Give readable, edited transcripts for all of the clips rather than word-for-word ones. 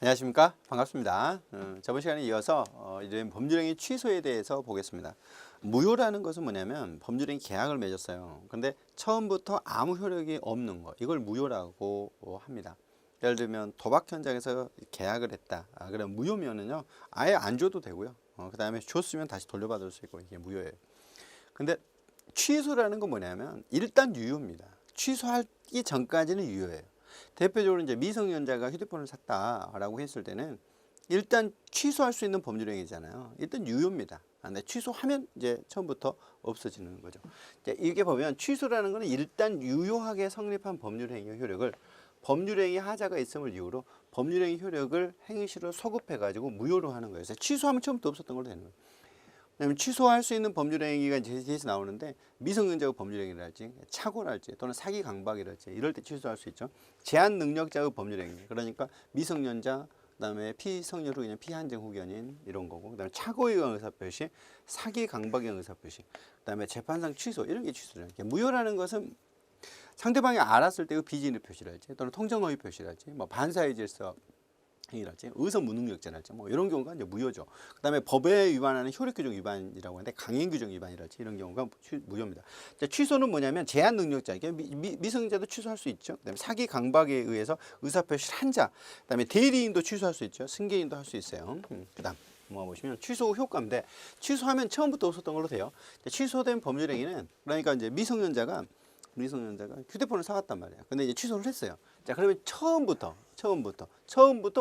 안녕하십니까? 반갑습니다. 저번 시간에 이어서 이런 법률행위 취소에 대해서 보겠습니다. 무효라는 것은 뭐냐면 법률행위 계약을 맺었어요. 근데 처음부터 아무 효력이 없는 거, 이걸 무효라고 합니다. 예를 들면 도박 현장에서 계약을 했다. 그럼 무효면은요, 아예 안 줘도 되고요. 그 다음에 줬으면 다시 돌려받을 수 있고, 이게 무효예요. 근데 취소라는 건 뭐냐면 일단 유효입니다. 취소하기 전까지는 유효예요. 대표적으로 이제 미성년자가 휴대폰을 샀다라고 했을 때는 일단 취소할 수 있는 법률행위잖아요. 일단 유효입니다. 근데 취소하면 이제 처음부터 없어지는 거죠. 이게 보면 취소라는 것은 일단 유효하게 성립한 법률행위의 효력을 법률행위 하자가 있음을 이유로 법률행위 효력을 행위시로 소급해가지고 무효로 하는 거예요. 그래서 취소하면 처음부터 없었던 걸로 되는 거예요. 왜냐면 취소할 수 있는 법률행위가 제시해서 나오는데 미성년자의 법률행위랄지 착오랄지 또는 사기 강박이랄지 이럴 때 취소할 수 있죠. 제한 능력자의 법률행위, 그러니까 미성년자, 그다음에 피성년 후견인, 피한정 후견인 이런 거고, 그다음에 착오에 의한 의사표시, 사기 강박에 의한 의사표시, 그다음에 재판상 취소 이런 게 취소죠. 무효라는 것은 상대방이 알았을 때의 비진의 표시랄지 또는 통정허위 표시랄지 뭐 반사의 질서 행위랄지 의사 무능력자랄지 뭐 이런 경우가 이제 무효죠. 그다음에 법에 위반하는 효력 규정 위반이라고 하는데 강행 규정 위반이랄지 이런 경우가 무효입니다. 취소는 뭐냐면 제한 능력자, 이게 미성년자도 취소할 수 있죠. 그다음에 사기 강박에 의해서 의사표시를 한 자, 그다음에 대리인도 취소할 수 있죠. 승계인도 할 수 있어요. 그다음 보시면 취소 효과인데 취소하면 처음부터 없었던 걸로 돼요. 취소된 법률행위는 그러니까 이제 미성년자가 휴대폰을 사갔단 말이에요. 근데 이제 취소를 했어요. 자, 그러면 처음부터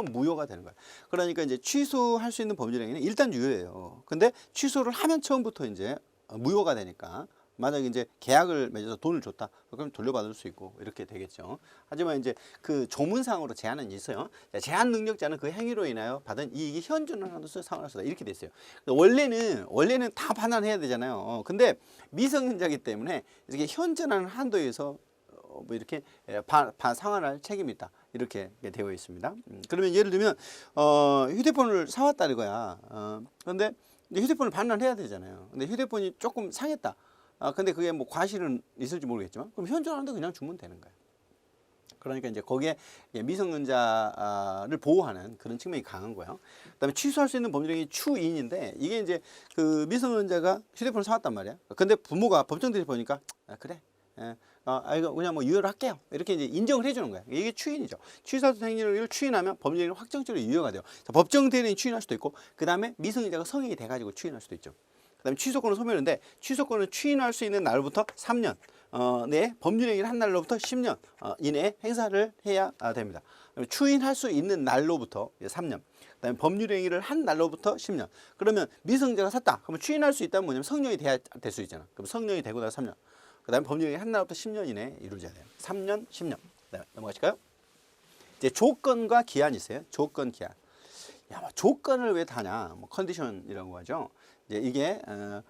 무효가 되는 거예요. 그러니까 이제 취소할 수 있는 법률행위는 일단 유효예요. 근데 취소를 하면 처음부터 이제 무효가 되니까, 만약에 이제 계약을 맺어서 돈을 줬다, 그럼 돌려받을 수 있고 이렇게 되겠죠. 하지만 이제 그 조문상으로 제한은 있어요. 제한 능력자는 그 행위로 인하여 받은 이익이 현존하는 한도서 상환할 수 있다, 이렇게 됐어요. 원래는 다 반환해야 되잖아요. 근데 미성년자이기 때문에 이렇게 현존하는 한도에서 뭐 이렇게 상환할 책임이 있다, 이렇게 되어 있습니다. 그러면 예를 들면 휴대폰을 사왔다 이거야. 그런데 휴대폰을 반환해야 되잖아요. 근데 휴대폰이 조금 상했다. 근데 그게 뭐 과실은 있을지 모르겠지만 그럼 현존하는데 그냥 주면 되는 거예요. 그러니까 이제 거기에 미성년자를 보호하는 그런 측면이 강한 거예요. 그다음에 취소할 수 있는 법률행위 추인인데, 이게 이제 그 미성년자가 휴대폰을 사왔단 말이야. 근데 부모가 법정들이 보니까 그래, 이거 그냥 뭐 유효를 할게요, 이렇게 이제 인정을 해주는 거야. 이게 추인이죠. 취소할 수 있는 행위를 추인하면 법률행위는 확정적으로 유효가 돼요. 법정 대리인이 추인할 수도 있고, 그 다음에 미성년자가 성인이 돼가지고 추인할 수도 있죠. 그다음에 취소권은 소멸인데, 취소권은 추인할 수 있는 날로부터 3년 내 법률행위를 한 날로부터 10년 이내에 행사를 해야 됩니다. 추인할 수 있는 날로부터 3년, 그다음에 법률행위를 한 날로부터 10년. 그러면 미성년자가 샀다, 그러면 추인할 수 있다면 뭐냐면 성년이 돼야 될 수 있잖아. 그럼 성년이 되고 나서 3년, 그다음에 법률행위 한 날부터 10년 이내에 이루어져야 돼요. 3년, 10년. 네, 넘어가실까요? 이제 조건과 기한이 있어요. 조건, 기한. 뭐 조건을 왜 다냐? 뭐 컨디션이라고 하죠. 이게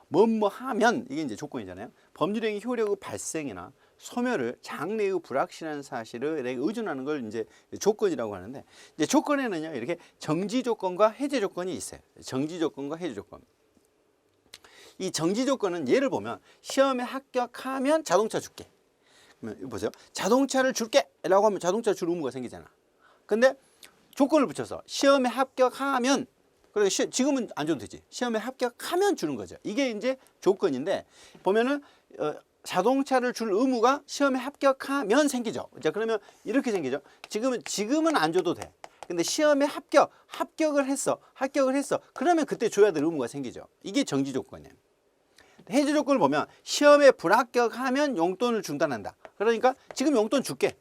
뭐뭐 하면, 이게 이제 조건이잖아요. 법률행위 효력의 발생이나 소멸을 장래의 불확실한 사실을 의존하는 걸 이제 조건이라고 하는데, 이제 조건에는요, 이렇게 정지 조건과 해제 조건이 있어요. 정지 조건과 해제 조건. 이 정지 조건은 예를 보면 시험에 합격하면 자동차 줄게. 그러면 보세요. 자동차를 줄게 라고 하면 자동차 줄 의무가 생기잖아. 근데 조건을 붙여서 시험에 합격하면, 그러니까 지금은 안 줘도 되지. 시험에 합격하면 주는 거죠. 이게 이제 조건인데, 보면은 자동차를 줄 의무가 시험에 합격하면 생기죠. 자, 그러면 이렇게 생기죠. 지금은 안 줘도 돼. 근데 시험에 합격을 했어. 그러면 그때 줘야 될 의무가 생기죠. 이게 정지 조건이에요. 해제 조건을 보면 시험에 불합격하면 용돈을 중단한다. 그러니까 지금 용돈 줄게.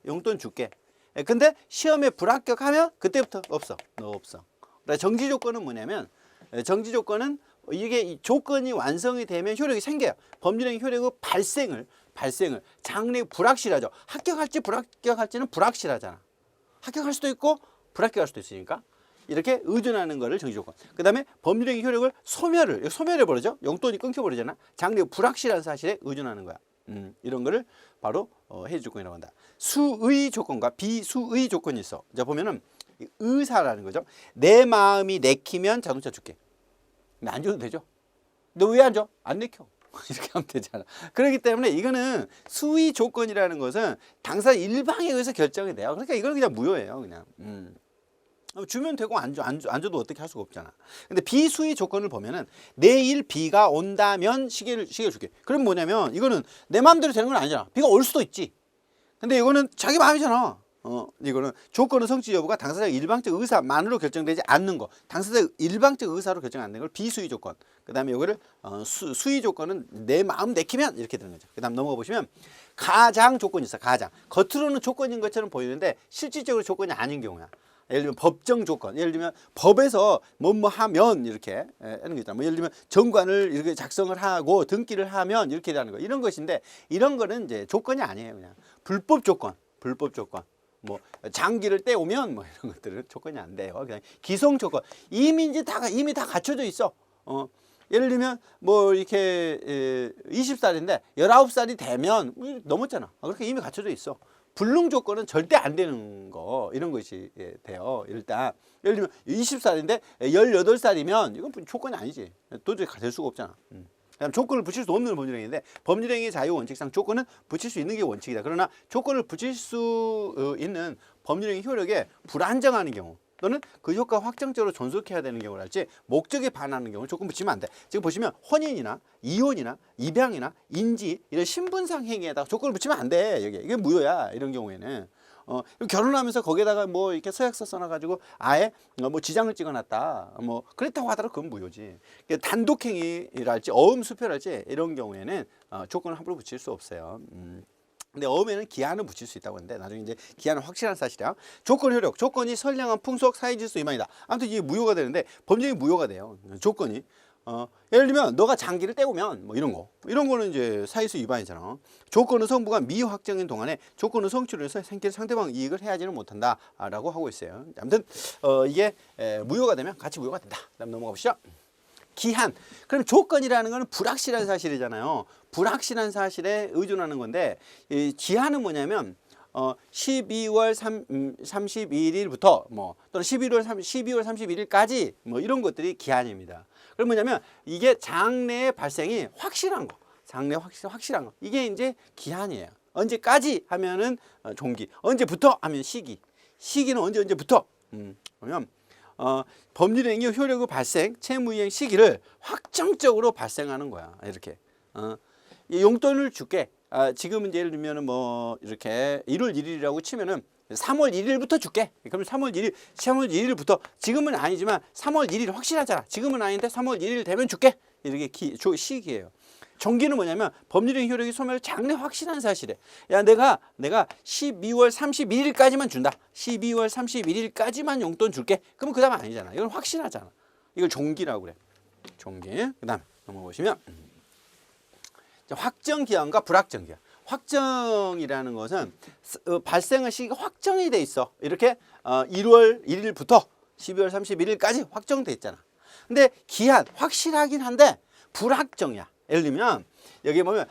근데 시험에 불합격하면 그때부터 없어. 너 없어. 그러니까 정지 조건은 뭐냐면, 정지 조건은 이게 이 조건이 완성이 되면 효력이 생겨요. 법률행위 효력의 발생을 장래 불확실하죠. 합격할지 불합격할지는 불확실하잖아. 합격할 수도 있고 불합격할 수도 있으니까 이렇게 의존하는 거를 정지 조건. 그 다음에 법률행위 효력을 소멸해버리죠. 용돈이 끊겨버리잖아. 장래 불확실한 사실에 의존하는 거야. 이런 거를 바로 해제 조건이라고 한다. 수의 조건과 비수의 조건이 있어. 자, 보면은 의사라는 거죠. 내 마음이 내키면 자동차 줄게. 근데 안 줘도 되죠. 너 왜 안 줘? 안 내켜. 이렇게 하면 되잖아. 그렇기 때문에 이거는 수의 조건이라는 것은 당사 일방에 의해서 결정이 돼요. 그러니까 이건 그냥 무효예요, 그냥. 주면 되고 안 줘도 어떻게 할 수가 없잖아. 근데 비수의 조건을 보면은 내일 비가 온다면 시계를 줄게. 그럼 뭐냐면 이거는 내 마음대로 되는 건 아니잖아. 비가 올 수도 있지. 근데 이거는 자기 마음이잖아. 이거는 조건의 성취 여부가 당사자의 일방적 의사만으로 결정되지 않는 거. 당사자의 일방적 의사로 결정 안 되는 걸 비수의 조건. 그다음에 이거를 수의 조건은 내 마음 내키면 이렇게 되는 거죠. 그다음 넘어가 보시면 가장 조건이 있어. 가장. 겉으로는 조건인 것처럼 보이는데 실질적으로 조건이 아닌 경우야. 예를 들면 법정 조건, 예를 들면 법에서 뭐뭐 하면 이렇게 하는 거 있잖아. 뭐 예를 들면 정관을 이렇게 작성을 하고 등기를 하면 이렇게 되는 거. 이런 것인데 이런 거는 이제 조건이 아니에요. 그냥 불법 조건. 뭐 장기를 떼오면 뭐 이런 것들은 조건이 안 돼요. 그냥 기성 조건. 이미 다 갖춰져 있어. 예를 들면 뭐 이렇게 20살인데 19살이 되면 넘었잖아. 그렇게 이미 갖춰져 있어. 불능 조건은 절대 안 되는 거 이런 것이 돼요. 일단 예를 들면 20살인데 18살이면 이건 조건이 아니지. 도저히 될 수가 없잖아. 그다음 조건을 붙일 수 없는 법률행위인데 법률행위 자유 원칙상 조건은 붙일 수 있는 게 원칙이다. 그러나 조건을 붙일 수 있는 법률행위 효력에 불안정한 경우 또는 그 효과 확정적으로 존속해야 되는 경우랄지 목적에 반하는 경우 조건 붙이면 안 돼. 지금 보시면 혼인이나 이혼이나 입양이나 인지 이런 신분상 행위에다가 조건을 붙이면 안 돼. 이게 무효야. 이런 경우에는. 결혼하면서 거기에다가 뭐 이렇게 서약서 써놔가지고 아예 뭐 지장을 찍어놨다. 뭐 그랬다고 하더라도 그건 무효지. 단독행위랄지 어음수표랄지 이런 경우에는 조건을 함부로 붙일 수 없어요. 근데 어음에는 기한은 붙일 수 있다고 하는데 나중에 이제 기한은 확실한 사실이야. 조건 효력, 조건이 선량한 풍속, 사회질서 위반이다. 아무튼 이게 무효가 되는데 법률이 무효가 돼요. 조건이. 예를 들면 너가 장기를 때우면 뭐 이런 거는 이제 사회질서 위반이잖아. 조건의 성부가 미확정인 동안에 조건의 성취로 해서 생길 상대방 이익을 해야지는 못한다라고 하고 있어요. 아무튼 이게 무효가 되면 같이 무효가 된다. 그다음 넘어가 보시죠. 기한. 그럼 조건이라는 거는 불확실한 사실이잖아요. 불확실한 사실에 의존하는 건데 이 기한은 뭐냐면 12월 31일부터 뭐 또는 12월 31일까지 뭐 이런 것들이 기한입니다. 그럼 뭐냐면 이게 장래의 발생이 확실한 거. 장래 확실한 거. 이게 이제 기한이에요. 언제까지 하면은 종기. 언제부터 하면 시기. 시기는 언제부터. 그러면 법률행위 효력의 발생, 채무이행 시기를 확정적으로 발생하는 거야. 이렇게. 용돈을 줄게. 지금 이제 예를 들면은 뭐 이렇게 1월 1일이라고 치면은 3월 1일부터 줄게. 그럼 3월 1일부터 지금은 아니지만 3월 1일 확실하잖아. 지금은 아닌데 3월 1일 되면 줄게. 이렇게 시기예요. 종기는 뭐냐면 법률행위 효력이 소멸 장래 확실한 사실에 야 내가 12월 31일까지만 준다. 12월 31일까지만 용돈 줄게. 그러면 그 다음 아니잖아. 이건 확실하잖아. 이걸 종기라고 그래. 종기. 그 다음 넘어보시면 확정 기한과 불확정 기한. 확정이라는 것은 발생의 시기가 확정이 돼 있어. 이렇게 1월 1일부터 12월 31일까지 확정돼 있잖아. 근데 기한 확실하긴 한데 불확정이야. 예를 들면 여기 보면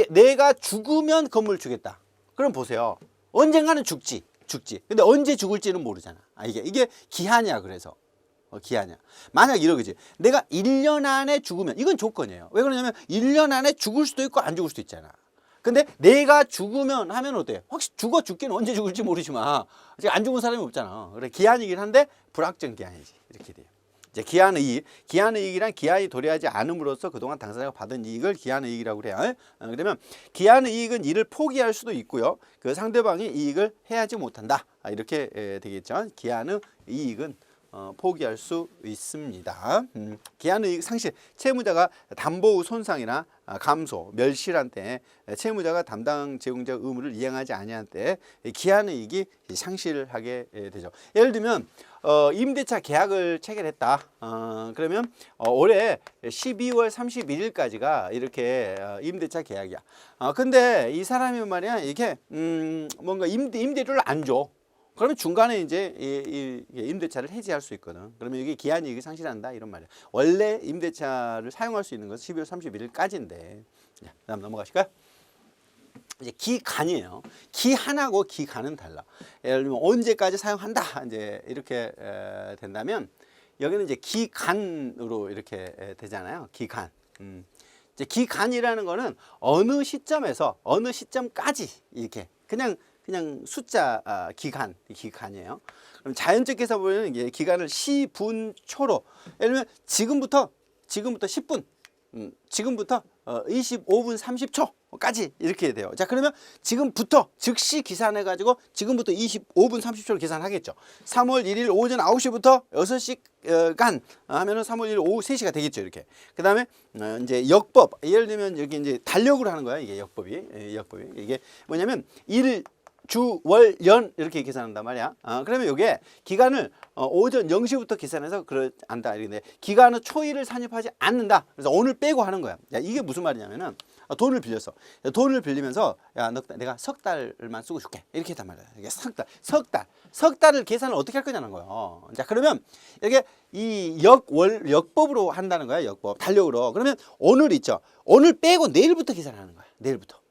내가 죽으면 건물 주겠다. 그럼 보세요. 언젠가는 죽지. 근데 언제 죽을지는 모르잖아. 이게 기한이야. 그래서 기한이야. 만약 이러겠지. 내가 1년 안에 죽으면 이건 조건이에요. 왜 그러냐면 1년 안에 죽을 수도 있고 안 죽을 수도 있잖아. 근데 내가 죽으면 하면 어때? 확실히 죽기는 언제 죽을지 모르지만 아직 안 죽은 사람이 없잖아. 그래 기한이긴 한데 불확정 기한이지. 이렇게 돼요. 이제 기한의 이익이란 기한이 도래하지 않음으로써 그동안 당사자가 받은 이익을 기한의 이익이라고 그래요. 그러면 기한의 이익은 이를 포기할 수도 있고요. 그 상대방이 이익을 해야지 못한다. 이렇게 되겠죠. 기한의 이익은 포기할 수 있습니다. 기한의 이익 상실, 채무자가 담보 손상이나 감소, 멸실한 때 채무자가 담당 제공자 의무를 이행하지 아니한 때 기한의 이익이 상실하게 되죠. 예를 들면 임대차 계약을 체결했다. 그러면 올해 12월 31일까지가 이렇게 임대차 계약이야. 근데 이 사람이 말이야 이게 뭔가 임대료를 안 줘. 그러면 중간에 이제 임대차를 해지할 수 있거든. 그러면 이게 기한 이익이 상실한다 이런 말이야. 원래 임대차를 사용할 수 있는 것은 12월 31일까지인데. 자, 그다음 넘어가실까요? 이제 기간이에요. 기한하고 기간은 달라. 예를 들면 언제까지 사용한다 이제 이렇게 된다면 여기는 이제 기간으로 이렇게 되잖아요. 기간. 이제 기간이라는 거는 어느 시점에서 어느 시점까지 이렇게 그냥 그냥 숫자 기간이에요. 그럼 자연적 계산 보면 이게 기간을 시분초로 예를 들면 지금부터 10분, 지금부터 25분 30초까지 이렇게 돼요. 자, 그러면 지금부터 즉시 계산해 가지고 지금부터 25분 30초를 계산하겠죠. 3월 1일 오전 9시부터 6시간 하면은 3월 1일 오후 3시가 되겠죠, 이렇게. 그다음에 이제 역법. 예를 들면 여기 이제 달력으로 하는 거야, 이게 역법이. 역법이. 이게 뭐냐면 일 주, 월, 연 이렇게 계산한단 말이야. 그러면 이게 기간을 오전 0시부터 계산해서 한다. 이런데 기간은 초일을 산입하지 않는다. 그래서 오늘 빼고 하는 거야. 야, 이게 무슨 말이냐면은 돈을 빌렸어. 돈을 빌리면서 야, 내가 석 달만 쓰고 줄게. 이렇게 했단 말이야. 이게 석 달을 계산을 어떻게 할 거냐는 거예요. 자, 그러면 이게 이 역법으로 한다는 거야. 역법. 달력으로. 그러면 오늘 있죠. 오늘 빼고 내일부터 계산하는 거야.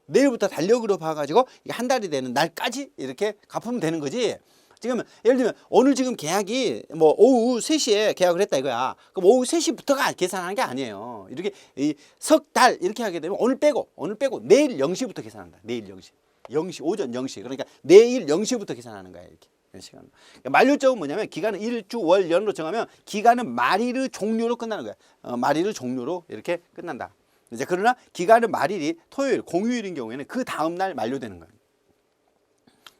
내일부터 달력으로 봐가지고 한 달이 되는 날까지 이렇게 갚으면 되는 거지. 지금 예를 들면 오늘 지금 계약이 뭐 오후 3시에 계약을 했다 이거야. 그럼 오후 3시부터가 계산하는 게 아니에요. 이렇게 석 달 이렇게 하게 되면 오늘 빼고 내일 0시부터 계산한다. 내일 0시 오전 0시. 그러니까 내일 0시부터 계산하는 거야, 이렇게. 시간. 그러니까 만료점은 뭐냐면 기간은 일주 월 연으로 정하면 기간은 말일의 종료로 끝나는 거야. 말일의 종료로 이렇게 끝난다. 이제 그러나 기간은 말일이 토요일, 공휴일인 경우에는 그 다음 날 만료되는 거예요.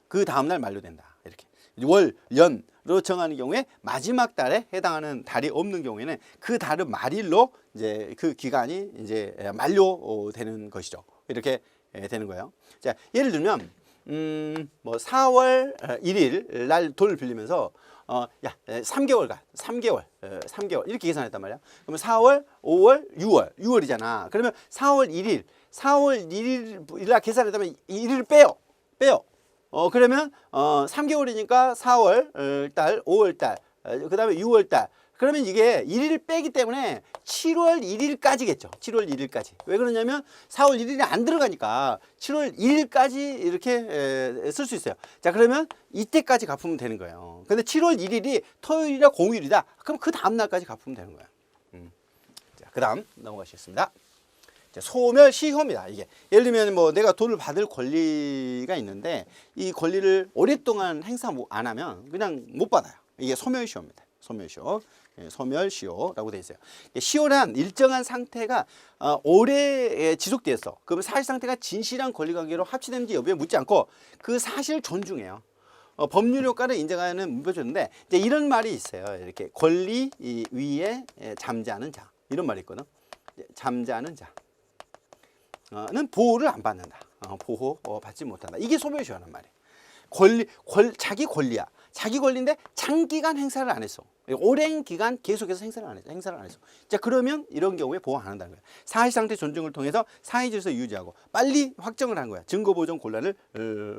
그 다음 날 만료된다. 이렇게 월, 연으로 정하는 경우에 마지막 달에 해당하는 달이 없는 경우에는 그 달은 말일로 이제 그 기간이 이제 만료되는 것이죠. 이렇게 되는 거예요. 자, 예를 들면 뭐 4월 1일 날 돈을 빌리면서 야, 3개월 이렇게 계산했단 말이야. 그러면 4월, 5월, 6월이잖아. 그러면 4월 1일 날 계산했다면 1일을 빼요. 그러면 3개월이니까 4월 달, 5월 달, 그다음에 6월 달. 그러면 이게 1일 빼기 때문에 7월 1일까지겠죠. 7월 1일까지. 왜 그러냐면 4월 1일이 안 들어가니까 7월 1일까지 이렇게 쓸 수 있어요. 자, 그러면 이때까지 갚으면 되는 거예요. 근데 7월 1일이 토요일이나 공휴일이다. 그럼 그 다음 날까지 갚으면 되는 거야. 자, 그다음 넘어가시겠습니다. 소멸시효입니다. 이게 예를 들면 뭐 내가 돈을 받을 권리가 있는데 이 권리를 오랫동안 행사 안 하면 그냥 못 받아요. 이게 소멸시효입니다. 소멸시효라고 되어 있어요. 시효란 일정한 상태가 오래 지속되었어. 그러면 사실 상태가 진실한 권리관계로 합치되는지 여부에 묻지 않고 그 사실을 존중해요. 법률 효과를 인정하는 문법인데 이제 이런 말이 있어요. 이렇게 권리 위에 잠자는 자 이런 말이 있거든. 잠자는 자는 보호를 안 받는다. 보호 받지 못한다. 이게 소멸시효라는 말이에요. 자기 권리야. 자기 권리인데 장기간 행사를 안 했어. 오랜 기간 계속해서 행사를 안 했어. 자, 그러면 이런 경우에 보호 안 한다는 거야. 사실상태 존중을 통해서 사회질서 유지하고 빨리 확정을 한 거야. 증거 보존 곤란을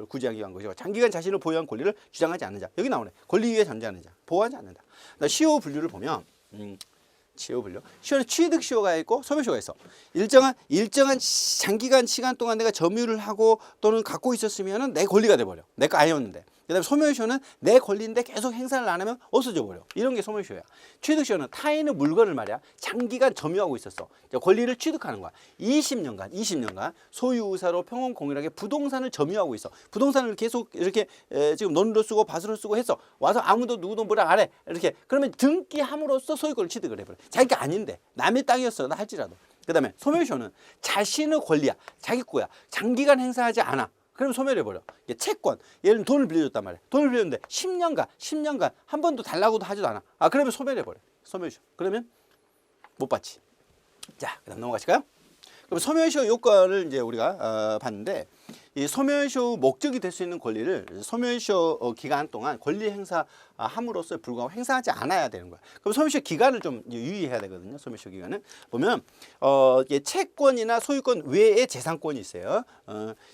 구제하기 위한 것이고 장기간 자신을 보유한 권리를 주장하지 않는 자. 여기 나오네. 권리 위에 잠자는 자. 보호하지 않는다. 시효 분류를 보면 시효 분류. 시효는 취득 시효가 있고 소멸시효가 있어. 일정한 장기간 시간 동안 내가 점유를 하고 또는 갖고 있었으면은 내 권리가 돼 버려. 내 거 아니었는데. 그다음에 소멸시효는 내 권리인데 계속 행사를 안 하면 없어져 버려. 이런 게 소멸시효야. 취득시효는 타인의 물건을 말이야 장기간 점유하고 있었어. 권리를 취득하는 거야. 20년간 소유의사로 평온공유하게 부동산을 점유하고 있어. 부동산을 계속 이렇게 지금 논으로 쓰고 밭으로 쓰고 했어. 와서 아무도 누구도 뭐라 안 해. 이렇게 그러면 등기함으로써 소유권을 취득을 해버려. 자기가 아닌데 남의 땅이었어 나 할지라도. 그다음에 소멸시효는 자신의 권리야. 자기 거야. 장기간 행사하지 않아. 그럼 소멸해버려. 채권. 예를 들면 돈을 빌려줬단 말이야. 돈을 빌렸는데 10년간 한 번도 달라고도 하지도 않아. 그러면 소멸해버려. 소멸시효. 그러면 못 받지. 자, 그다음 넘어가실까요? 그럼 소멸시효 요건을 이제 우리가 봤는데 이 소멸시효 목적이 될 수 있는 권리를 소멸시효 기간 동안 권리 행사함으로써 불구하고 행사하지 않아야 되는 거야. 그럼 소멸시효 기간을 좀 유의해야 되거든요. 소멸시효 기간은 보면 이게 채권이나 소유권 외의 재산권이 있어요.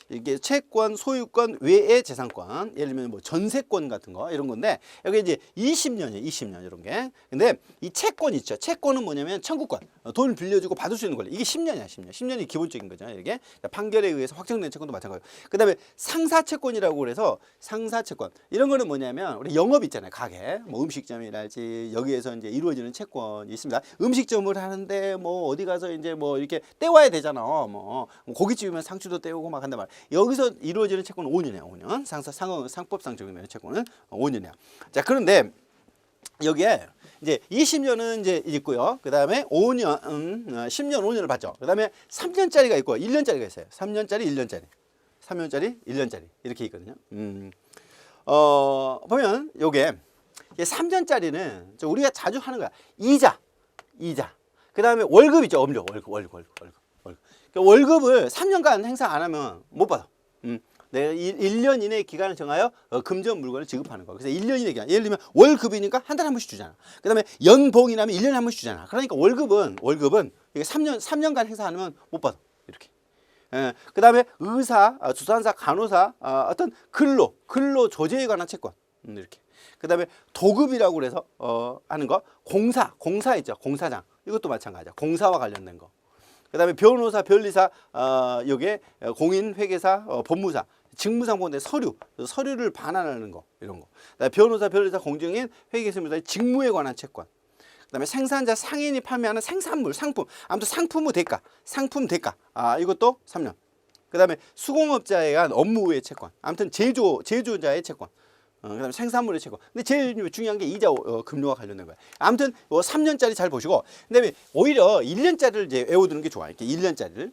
이게 채권, 소유권 외의 재산권, 예를 들면 뭐 전세권 같은 거 이런 건데 여기 이제 20년이에요. 20년 이런 게. 근데 이 채권 있죠. 채권은 뭐냐면 청구권, 돈을 빌려주고 받을 수 있는 권리. 이게 10년이야. 10년이 기본적인 거잖아요. 이게 판결에 의해서 확정된 채권도 마찬가지. 거예요. 그다음에 상사채권이라고 그래서 상사채권 이런 거는 뭐냐면 우리 영업 있잖아요. 가게 뭐 음식점이랄지 여기에서 이제 이루어지는 채권이 있습니다. 음식점을 하는데 뭐 어디 가서 이제 뭐 이렇게 떼와야 되잖아. 뭐 고깃집이면 상추도 떼오고 막 한단 말이야. 여기서 이루어지는 채권은 5년이야. 5년 상법상 적용되는 채권은 5년이야. 자, 그런데 여기에 이제 20년은 이제 있고요. 그 다음에 5년, 10년, 5년을 받죠. 그 다음에 3년짜리가 있고 1년짜리가 있어요. 3년짜리, 1년짜리. 3년짜리, 1년짜리. 이렇게 있거든요. 보면 요게 3년짜리는 우리가 자주 하는 거야. 이자. 그 다음에 월급 있죠. 월급. 그러니까 월급을 3년간 행사 안 하면 못 받아. 내가 1년 이내의 기간을 정하여 금전 물건을 지급하는 거. 그래서 1년 이내 기간. 예를 들면 월급이니까 한 달에 한 번씩 주잖아. 그 다음에 연봉이라면 1년에 한 번씩 주잖아. 그러니까 월급은 이게 3년간 행사 안 하면 못 받아. 이렇게. 그 다음에 의사, 주산사, 간호사, 어떤 근로 조제에 관한 채권. 이렇게. 그 다음에 도급이라고 그래서 하는 거. 공사 있죠. 공사장. 이것도 마찬가지야. 공사와 관련된 거. 그 다음에 변호사, 변리사, 여기에 공인, 회계사, 법무사, 직무상보인데 서류를 반환하는 거, 이런 거. 그다음에 변호사, 변리사, 공증인, 회계사무사의 직무에 관한 채권. 그다음에 생산자, 상인이 판매하는 생산물, 상품, 아무튼 상품 대가, 이것도 3년. 그다음에 수공업자에 의한 업무의 채권, 아무튼 제조자의 채권. 그다음에 생산물의 채권. 근데 제일 중요한 게 이자 금융과 관련된 거야. 아무튼 3년짜리 잘 보시고, 그다음에 오히려 1년짜리를 이제 외워두는 게 좋아. 이렇게 1년짜리를,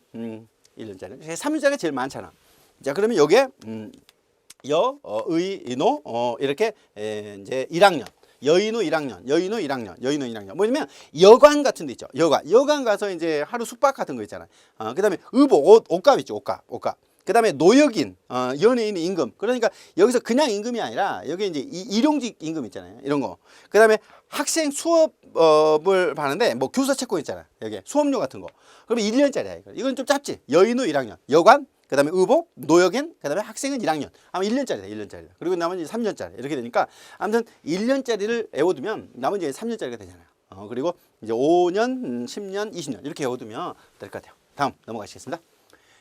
1년짜리. 3년짜리가 제일 많잖아. 자, 그러면 여기에 이렇게 이제 1학년. 여인후 1학년. 뭐냐면 여관 같은 데 있죠. 여관 가서 이제 하루 숙박 같은 거 있잖아. 그다음에 의복, 옷값 있죠. 옷값. 그 다음에 노역인, 연예인의 임금. 그러니까 여기서 그냥 임금이 아니라 여기 이제 일용직 임금 있잖아요. 이런 거. 그 다음에 학생 수업을 하는데 뭐 교사 채권 있잖아요. 여기 수업료 같은 거. 그러면 1년짜리야. 이건 좀 짧지. 여인후 1학년. 여관, 그 다음에 의복, 노역인, 그 다음에 학생은 1학년. 아마 1년짜리다. 그리고 나머지 3년짜리. 이렇게 되니까 아무튼 1년짜리를 외워두면 나머지 3년짜리가 되잖아요. 그리고 이제 5년, 10년, 20년 이렇게 외워두면 될 것 같아요. 다음 넘어가시겠습니다.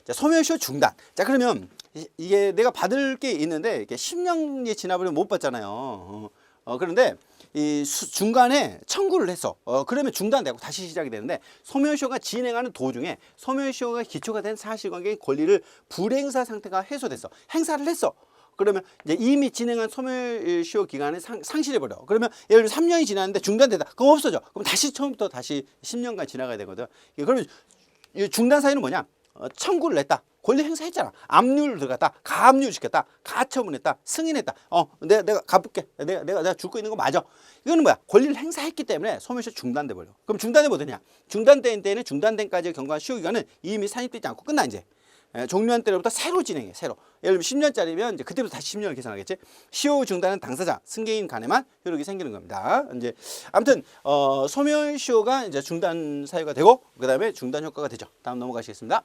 자, 소멸시효 중단. 자, 그러면 이게 내가 받을 게 있는데 이렇게 10년이 지나버리면 못 받잖아요. 그런데 이 중간에 청구를 했어. 그러면 중단되고 다시 시작이 되는데 소멸시효가 진행하는 도중에 소멸시효가 기초가 된 사실관계의 권리를 불행사 상태가 해소됐어. 행사를 했어. 그러면 이제 이미 진행한 소멸시효 기간을 상실해 버려. 그러면 예를 들어 3년이 지났는데 중단되다. 그럼 없어져. 그럼 다시 처음부터 다시 10년간 지나가야 되거든. 그러면 이 중단 사유는 뭐냐? 청구를 냈다. 권리 행사했잖아. 압류를 들어갔다. 가압류 시켰다. 가처분했다. 승인했다. 내가 갚을게. 내가 줄 거 있는 거 맞아. 이거는 뭐야? 권리를 행사했기 때문에 소멸시효 중단돼 버려. 그럼 중단돼 뭐되냐? 중단된 때에는 중단된까지의 경과한 시효 기간은 이미 산입되지 않고 끝나 이제. 종료한 때로부터 새로 진행해. 새로. 예를 들면 10년짜리면 이제 그때부터 다시 10년을 계산하겠지. 시효 중단은 당사자, 승계인 간에만 효력이 생기는 겁니다. 이제 아무튼 소멸시효가 이제 중단 사유가 되고 그다음에 중단 효과가 되죠. 다음 넘어가시겠습니다.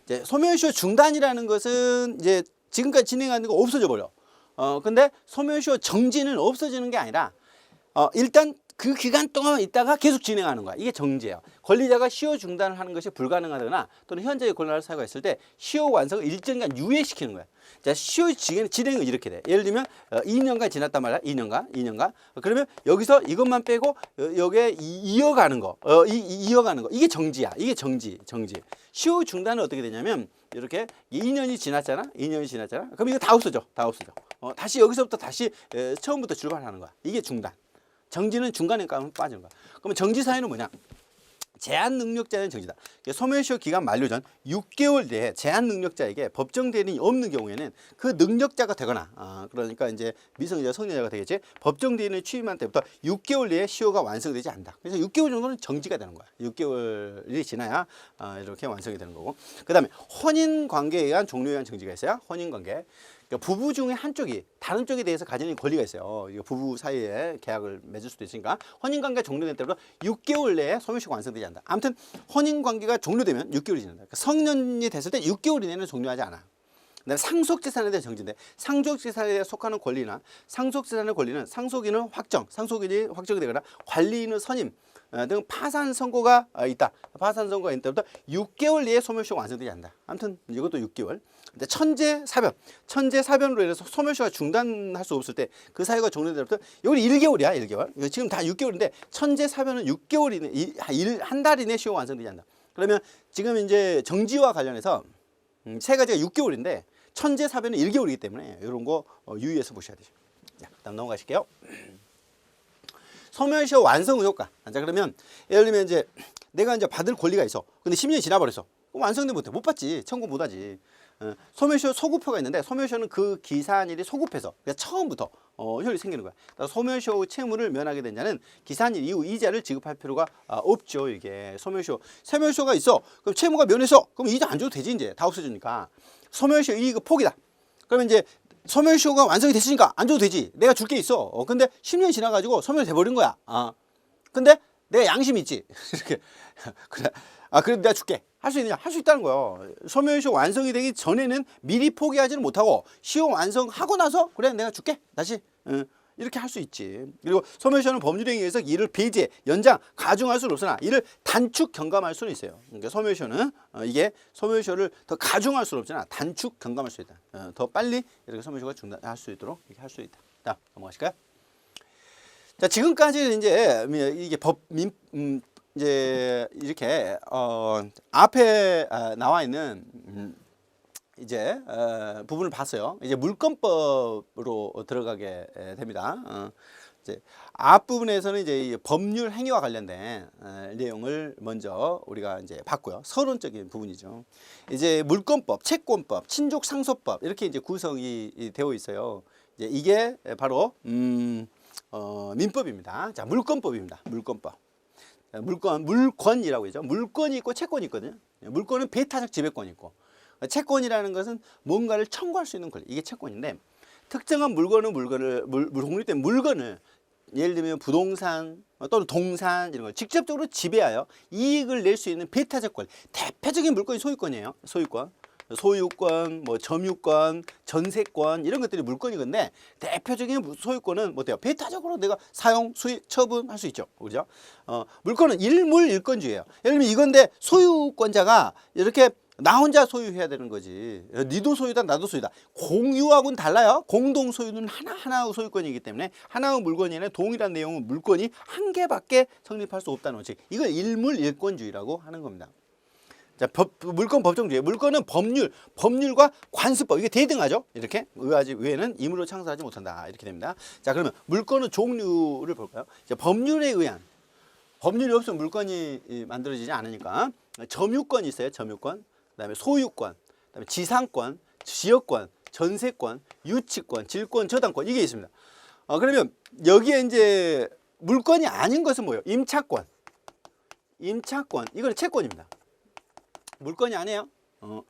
이제 소멸시효 중단이라는 것은 이제 지금까지 진행하는 거 없어져 버려. 근데 소멸시효 정지는 없어지는 게 아니라 일단 그 기간 동안 있다가 계속 진행하는 거야. 이게 정지예요. 권리자가 시효 중단을 하는 것이 불가능하거나 또는 현재의 권한을 사유가 있을 때 시효 완성을 일정간 유예시키는 거야. 자, 시효 진행은 이렇게 돼. 예를 들면 2년간 지났단 말이야. 2년간. 그러면 여기서 이것만 빼고 여기에 이어가는 거. 이어가는 거. 이게 정지야. 이게 정지. 시효 중단은 어떻게 되냐면 이렇게 2년이 지났잖아. 그럼 이거 다 없어져. 다시 여기서부터 다시 처음부터 출발하는 거야. 이게 중단. 정지는 중간에 빠지는 거야. 그러면 정지 사유는 뭐냐? 제한 능력자는 정지다. 소멸시효 기간 만료 전 6개월 내에 제한 능력자에게 법정 대리인이 없는 경우에는 그 능력자가 되거나 그러니까 이제 미성년자 성년자가 되겠지. 법정 대리인을 취임한 때부터 6개월 내에 시효가 완성되지 않는다. 그래서 6개월 정도는 정지가 되는 거야. 6개월이 지나야 이렇게 완성이 되는 거고. 그다음에 혼인 관계에 의한 종료에 의한 정지가 있어요. 혼인 관계. 부부 중에 한쪽이 다른 쪽에 대해서 가지는 권리가 있어요. 부부 사이에 계약을 맺을 수도 있으니까 혼인관계가 종료된 때부터 6개월 내에 소멸시효가 완성되지 않는다. 아무튼 혼인관계가 종료되면 6개월이 지난다. 그러니까 성년이 됐을 때 6개월 이내는 종료하지 않아. 그다음에 상속재산에 대해 정지인데 상속재산에 대해 속하는 권리나 상속재산의 권리는 상속인은 상속인이 확정이 되거나 관리인의 선임 등 파산 선고가 있다. 파산 선고가 있는 때부터 6개월 내에 소멸시효가 완성되지 않는다. 아무튼 이것도 6개월. 근데 천재사변으로 인해서 소멸시효가 중단할 수 없을 때 그 사유가 종료될 때부터 이건 1개월이야, 1개월. 지금 다 6개월인데 천재사변은 6개월 이내, 한 달 이내 시효가 완성되지 않는다. 그러면 지금 이제 정지와 관련해서 세 가지가 6개월인데 천재사변은 1개월이기 때문에 이런 거 유의해서 보셔야 되죠. 자, 다음 넘어가실게요. 소멸시효 완성 의혹가. 자, 그러면 예를 들면 이제 내가 이제 받을 권리가 있어. 근데 10년이 지나버렸어. 그럼 완성도 못해. 못 받지. 청구 못 하지. 소멸시효 소급표가 있는데 소멸시효는 그 기산일이 소급해서 그러니까 처음부터 효력이 생기는 거야. 그러니까 소멸시효 채무를 면하게 된 자는 기산일 이후 이자를 지급할 필요가 없죠. 이게 소멸시효가 있어. 그럼 채무가 면해서 그럼 이자 안 줘도 되지. 이제 다 없어지니까 소멸시효 이익 포기다. 그러면 이제 소멸시효가 완성이 됐으니까 안 줘도 되지. 내가 줄 게 있어. 근데 10년이 지나가지고 소멸돼 버린 거야. 근데 내가 양심이 있지. 이렇게 그래. 그래도 내가 줄게. 할 수 있느냐? 할 수 있다는 거예요. 소멸시효 완성이 되기 전에는 미리 포기하지는 못하고 시효 완성하고 나서 그래 내가 줄게. 다시 이렇게 할 수 있지. 그리고 소멸시효는 법률에 의해서 이를 배제, 연장, 가중할 수는 없으나 이를 단축 경감할 수는 있어요. 그러니까 소멸시효는 이게 소멸시효를 더 가중할 수는 없지만 단축 경감할 수 있다. 더 빨리 이렇게 소멸시효가 중단할 수 있도록 이렇게 할 수 있다. 자, 넘어가실까요? 자, 지금까지 이제 이게 이제 이렇게 앞에 나와 있는 이제 부분을 봤어요. 이제 물권법으로 들어가게 됩니다. 이제 앞부분에서는 이제 법률 행위와 관련된 내용을 먼저 우리가 이제 봤고요. 서론적인 부분이죠. 이제 물권법, 채권법, 친족상속법 이렇게 이제 구성이 되어 있어요. 이제 이게 바로 민법입니다. 자, 물권법입니다. 물권법. 물권이라고 하죠. 물권이 있고 채권이 있거든요. 물권은 배타적 지배권이 있고, 채권이라는 것은 뭔가를 청구할 수 있는 권리. 이게 채권인데, 특정한 독립된 물건을 예를 들면 부동산 또는 동산 이런 걸 직접적으로 지배하여 이익을 낼 수 있는 배타적 권리. 대표적인 물건이 소유권이에요. 소유권, 뭐 점유권, 전세권 이런 것들이 물건이건데 대표적인 소유권은 뭐 돼요? 배타적으로 내가 사용, 수입, 처분할 수 있죠. 그죠? 물건은 일물일권주의예요. 예를 들면 이건데 소유권자가 이렇게 나 혼자 소유해야 되는 거지. 니도 소유다, 나도 소유다. 공유하고는 달라요. 공동 소유는 하나의 소유권이기 때문에 하나의 물건이 아니라 동일한 내용은 물건이 한 개밖에 성립할 수 없다는 원칙. 이걸 일물일권주의라고 하는 겁니다. 자, 물권 법정주의. 물권은 법률과 관습법 이게 대등하죠. 이렇게 의하지 외에는 임으로 창설하지 못한다. 이렇게 됩니다. 자, 그러면 물권의 종류를 볼까요? 자, 법률에 의한 법률이 없으면 물건이 만들어지지 않으니까 점유권이 있어요. 점유권. 그다음에 소유권, 그다음에 지상권, 지역권, 전세권, 유치권, 질권, 저당권 이게 있습니다. 그러면 여기에 이제 물건이 아닌 것은 뭐예요? 임차권. 이거는 채권입니다. 물건이 아니에요.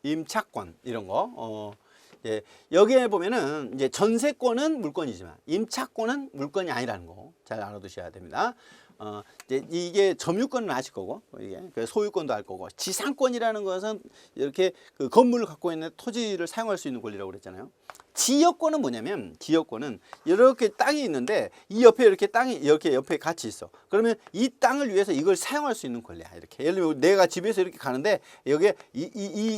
임차권 이런 거. 예, 여기에 보면은 이제 전세권은 물건이지만 임차권은 물건이 아니라는 거 잘 알아두셔야 됩니다. 이제 이게 점유권은 아실 거고 이게 소유권도 알 거고 지상권이라는 것은 이렇게 그 건물을 갖고 있는 토지를 사용할 수 있는 권리라고 그랬잖아요. 지역권은 뭐냐면 지역권은 이렇게 땅이 있는데 이 옆에 이렇게 땅이 이렇게 옆에 같이 있어. 그러면 이 땅을 위해서 이걸 사용할 수 있는 권리야. 이렇게 예를 들면 내가 집에서 이렇게 가는데 여기에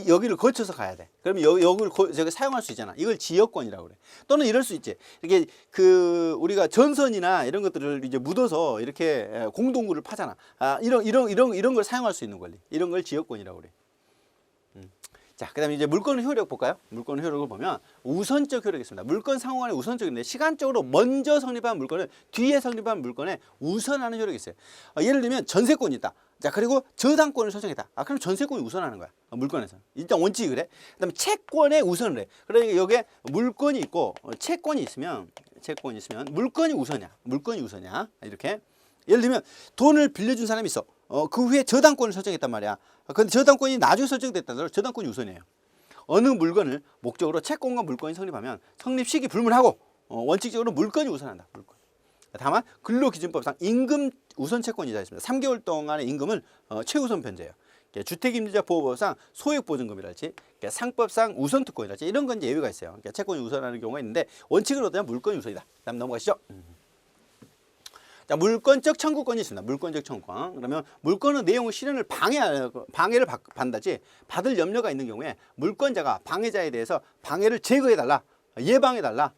여기를 거쳐서 가야 돼. 그러면 여기를 저기 사용할 수 있잖아. 이걸 지역권이라고 그래. 또는 이럴 수 있지. 이렇게 그 우리가 전선이나 이런 것들을 이제 묻어서 이렇게 공동구를 파잖아. 이런 걸 사용할 수 있는 권리. 이런 걸 지역권이라고 그래. 자, 그 다음에 이제 물권 효력 볼까요? 물권 효력을 보면 우선적 효력이 있습니다. 물권 상호간의 우선적인데 시간적으로 먼저 성립한 물건을 뒤에 성립한 물건에 우선하는 효력이 있어요. 예를 들면 전세권이 있다. 자, 그리고 저당권을 설정했다. 그럼 전세권이 우선하는 거야. 물건에서. 일단 원칙이 그래. 그 다음에 채권에 우선을 해. 그러니까 여기에 물건이 있고 채권이 있으면 물건이 우선이야. 물건이 우선이야. 이렇게. 예를 들면 돈을 빌려준 사람이 있어. 그 후에 저당권을 설정했단 말이야. 근데 저당권이 나중에 설정됐다더라도 저당권이 우선이에요. 어느 물건을 목적으로 채권과 물건이 성립하면 성립 시기 불문하고 원칙적으로 물건이 우선한다. 물건. 다만 근로기준법상 임금 우선 채권이 있습니다. 3개월 동안의 임금은 최우선 변제예요. 주택임대차 보호법상 소액보증금이랄지 상법상 우선특권이랄지 이런 건 예외가 있어요. 그러니까 채권이 우선하는 경우가 있는데 원칙은 어떠냐? 물건이 우선이다. 다음 넘어가시죠. 자, 물권적 청구권이 있습니다. 물권적 청구권. 그러면 물권의 내용의 실현을 방해를 받는다지 받을 염려가 있는 경우에 물권자가 방해자에 대해서 방해를 제거해달라, 예방해달라,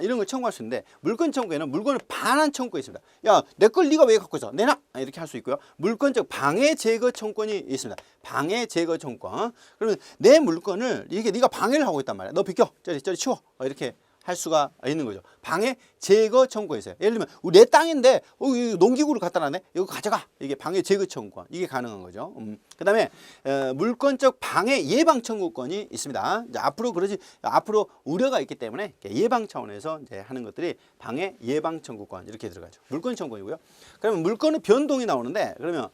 이런 걸 청구할 수 있는데, 물권 청구에는 물건을 반환 청구가 있습니다. 야, 내 걸 네가 왜 갖고 있어? 내놔! 이렇게 할 수 있고요. 물권적 방해 제거 청구권이 있습니다. 방해 제거 청구권. 그러면 내 물건을 이게 네가 방해를 하고 있단 말이야. 너 비켜, 저리 치워, 이렇게 할 수가 있는 거죠. 방해 제거 청구가 있어요. 예를 들면 내 땅인데 이거 농기구를 갖다 놨네, 이거 가져가. 이게 방해 제거 청구권, 이게 가능한 거죠. 그다음에 물권적 방해 예방 청구권이 있습니다. 이제 앞으로 우려가 있기 때문에 예방 차원에서 이제 하는 것들이 방해 예방 청구권 이렇게 들어가죠. 물권 청구이고요. 그러면 물권의 변동이 나오는데, 그러면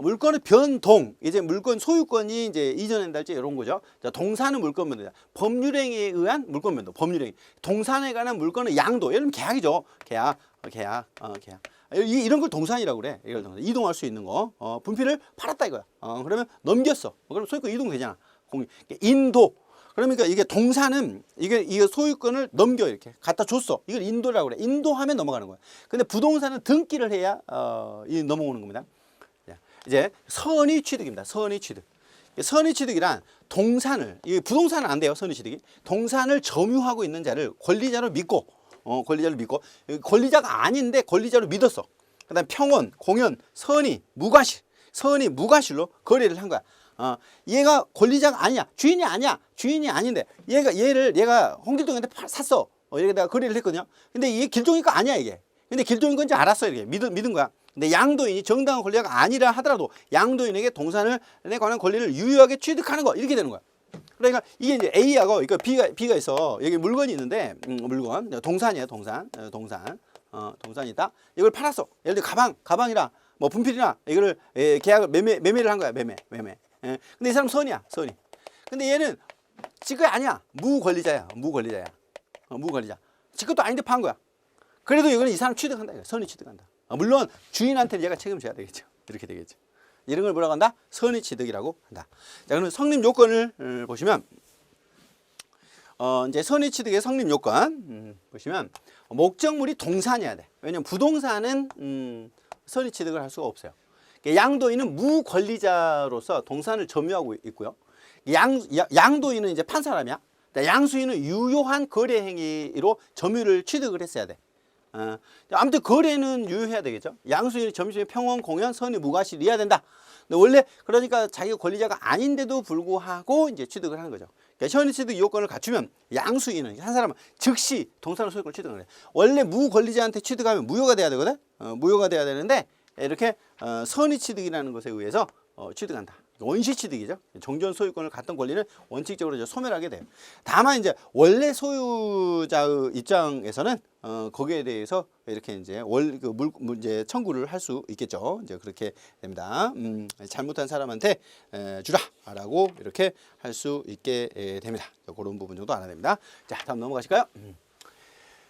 물건의 변동, 이제 물건 소유권이 이제 이전된다 할지 이런 거죠. 자, 동사는 물권 변동, 법률행위에 의한 물권 변동, 법률행위. 동산에 관한 물건의 양도, 예를 들면 계약이죠. 계약. 이런 걸 동산이라고 그래. 이걸 이동할 수 있는 거. 분필을 팔았다 이거야. 그러면 넘겼어. 그럼 소유권 이동되잖아. 인도. 그러니까 이게 동사는 이게 소유권을 넘겨 이렇게 갖다 줬어. 이걸 인도라고 그래. 인도하면 넘어가는 거야. 근데 부동산은 등기를 해야 넘어오는 겁니다. 이제 선의 취득입니다. 선의 취득. 선의 취득이란 동산을, 이 부동산은 안 돼요. 선의 취득이. 동산을 점유하고 있는 자를 권리자로 믿고, 권리자가 아닌데 권리자로 믿었어. 그다음 평원, 공연, 선의, 무과실로 거래를 한 거야. 얘가 권리자가 아니야. 주인이 아닌데 얘가 홍길동한테 샀어. 이렇게 내가 거래를 했거든요. 근데 이게 길종이가 아니야, 이게. 근데 길종인 건지 알았어. 이렇게 믿은 거야. 근데 양도인이 정당한 권리자가 아니라 하더라도 양도인에게 동산에 관한 권리를 유효하게 취득하는 거, 이렇게 되는 거야. 그러니까 이게 이제 A하고 이거 B가 있어. 여기 물건이 있는데, 물건 동산이에요. 동산이 있다. 이걸 팔았어. 예를 들어 가방이나 뭐 분필이나 이거를 계약을 매매를 한 거야. 매매. 근데 이 사람 선이야. 근데 얘는 지가 아니야. 무권리자. 지 것도 아닌데 판 거야. 그래도 이거는 이 사람 취득한다. 선이 취득한다. 물론 주인한테는 얘가 책임을 져야 되겠죠. 이렇게 되겠죠. 이런 걸 뭐라고 한다? 선의 취득이라고 한다. 자, 그러면 성립 요건을 보시면, 이제 선의 취득의 성립 요건 보시면 목적물이 동산이어야 돼. 왜냐면 부동산은 선의 취득을 할 수가 없어요. 양도인은 무권리자로서 동산을 점유하고 있고요. 양도인은 이제 판 사람이야. 양수인은 유효한 거래 행위로 점유를 취득을 했어야 돼. 아무튼 거래는 유효해야 되겠죠. 양수인이 점유의 평원, 공연, 선의, 무과실이어야 된다. 근데 원래 그러니까 자기가 권리자가 아닌데도 불구하고 이제 취득을 하는 거죠. 그러니까 현의 취득 요건을 갖추면 양수인은 한 사람은 즉시 동산의 소유권을 취득을 해. 원래 무권리자한테 취득하면 무효가 돼야 되거든. 무효가 돼야 되는데 이렇게 선의 취득이라는 것에 의해서 취득한다. 원시 취득이죠. 정전 소유권을 갖던 권리는 원칙적으로 소멸하게 돼요. 다만 이제 원래 소유자의 입장에서는 거기에 대해서 이렇게 이제 이제 청구를 할 수 있겠죠. 이제 그렇게 됩니다. 잘못한 사람한테 주라라고 이렇게 할 수 있게 됩니다. 그런 부분 정도 알아야 됩니다. 자, 다음 넘어가실까요?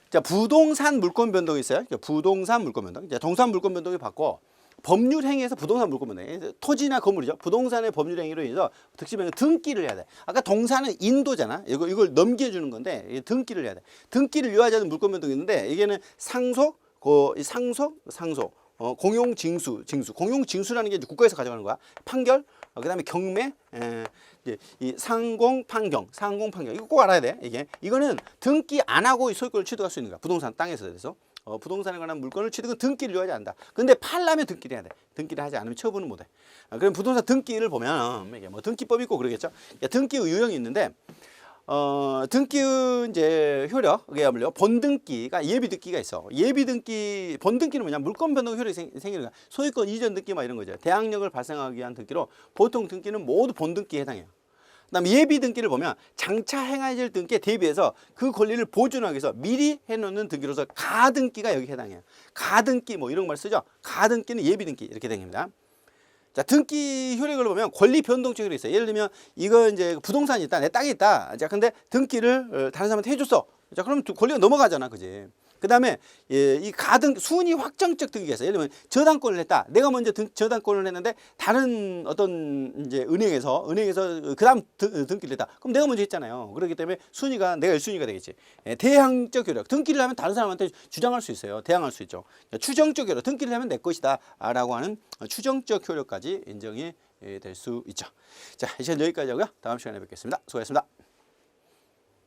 자, 부동산 물권 변동이 있어요. 부동산 물권 변동. 자, 동산 물권 변동이 받고 법률 행위에서 부동산 물권 변동. 토지나 건물이죠. 부동산의 법률 행위로 인해서 득실변경 등기를 해야 돼. 아까 동산은 인도잖아. 이걸 넘겨주는 건데 등기를 해야 돼. 등기를 유효하지 물권 변동이 있는데 이게는 상속, 공용징수. 공용징수라는 게 이제 국가에서 가져가는 거야. 판결, 그다음에 경매, 이제 이 상공판경. 이거 꼭 알아야 돼. 이거는 등기 안 하고 이 소유권을 취득할 수 있는 거야. 부동산 땅에서. 그래서 부동산에 관한 물건을 취득은 등기를 유효하지 않는다. 근데 팔려면 등기를 해야 돼. 등기를 하지 않으면 처분은 못 해. 그럼 부동산 등기를 보면 이게 뭐 등기법이 있고 그러겠죠. 등기 유형이 있는데 등기 이제 효력이야말로 본등기가 예비등기가 있어. 예비등기, 본등기는 뭐냐? 물권 변동 효력이 생기는 거야. 소유권 이전 등기 막 이런 거죠. 대항력을 발생하기 위한 등기로 보통 등기는 모두 본등기에 해당해요. 그다음 예비 등기를 보면 장차 행해질 등기에 대비해서 그 권리를 보존하기 위해서 미리 해놓는 등기로서 가등기가 여기 해당해요. 가등기 뭐 이런 말 쓰죠. 가등기는 예비 등기 이렇게 됩니다. 자, 등기 효력을 보면 권리 변동적 효력이 있어요. 예를 들면 이거 이제 부동산이 있다, 내 땅이 있다. 자, 근데 등기를 다른 사람한테 해줬어. 자, 그러면 권리가 넘어가잖아, 그지? 그다음에 이 가등 순위 확정적 등기에서 예를 들면 저당권을 했다. 내가 먼저 저당권을 했는데 다른 어떤 이제 은행에서 그다음 등기를 했다. 그럼 내가 먼저 했잖아요. 그렇기 때문에 순위가 내가 1순위가 되겠지. 대항적 효력. 등기를 하면 다른 사람한테 주장할 수 있어요. 대항할 수 있죠. 추정적 효력. 등기를 하면 내 것이다라고 하는 추정적 효력까지 인정이 될 수 있죠. 자, 이 시간 여기까지 하고요. 다음 시간에 뵙겠습니다. 수고하셨습니다.